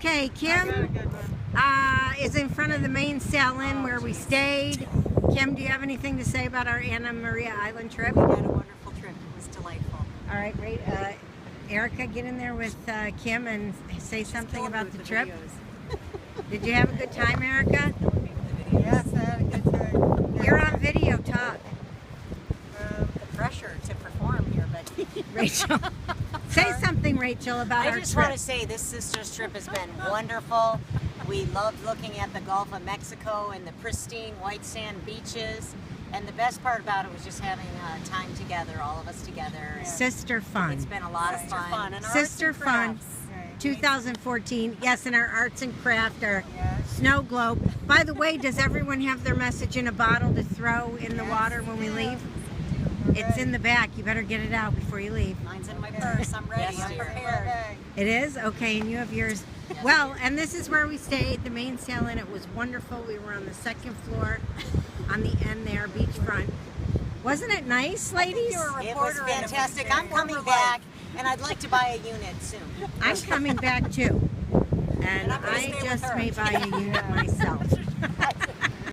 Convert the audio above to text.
Okay, Kim is in front of the main sail inn where we stayed. Kim, do you have anything to say about our Anna Maria Island trip? We had a wonderful trip. It was delightful. All right, great. Erica, get in there with Kim and say something about the trip. Did you have a good time, Erica? Yes, I had a good time. You're on video, talk. The pressure to perform here, but Rachel. Say something, Rachel, about our I just trip. want to say this sister's trip has been wonderful. We loved looking at the Gulf of Mexico and the pristine white sand beaches. And the best part about it was just having time together, all of us together. And Sister fun. it's been a lot of fun. And Sister arts and fun. crafts. Right. 2014. Yes, and our arts and craft, our Yes. snow globe. By the way, does everyone have their message in a bottle to throw in the water when we leave? It's in the back. You better get it out before you leave. Mine's in my purse. I'm ready. Yes, I'm dear. prepared. It is? Okay, and you have yours. Well, and this is where we stayed, the main sail inn. It was wonderful. We were on the second floor on the end there, beachfront. Wasn't it nice, ladies? you were a It was reporter in a fantastic. very I'm coming former back, and I'd like to buy a unit soon. I'm coming back too. And I'm gonna I stay with just her. may buy a unit myself.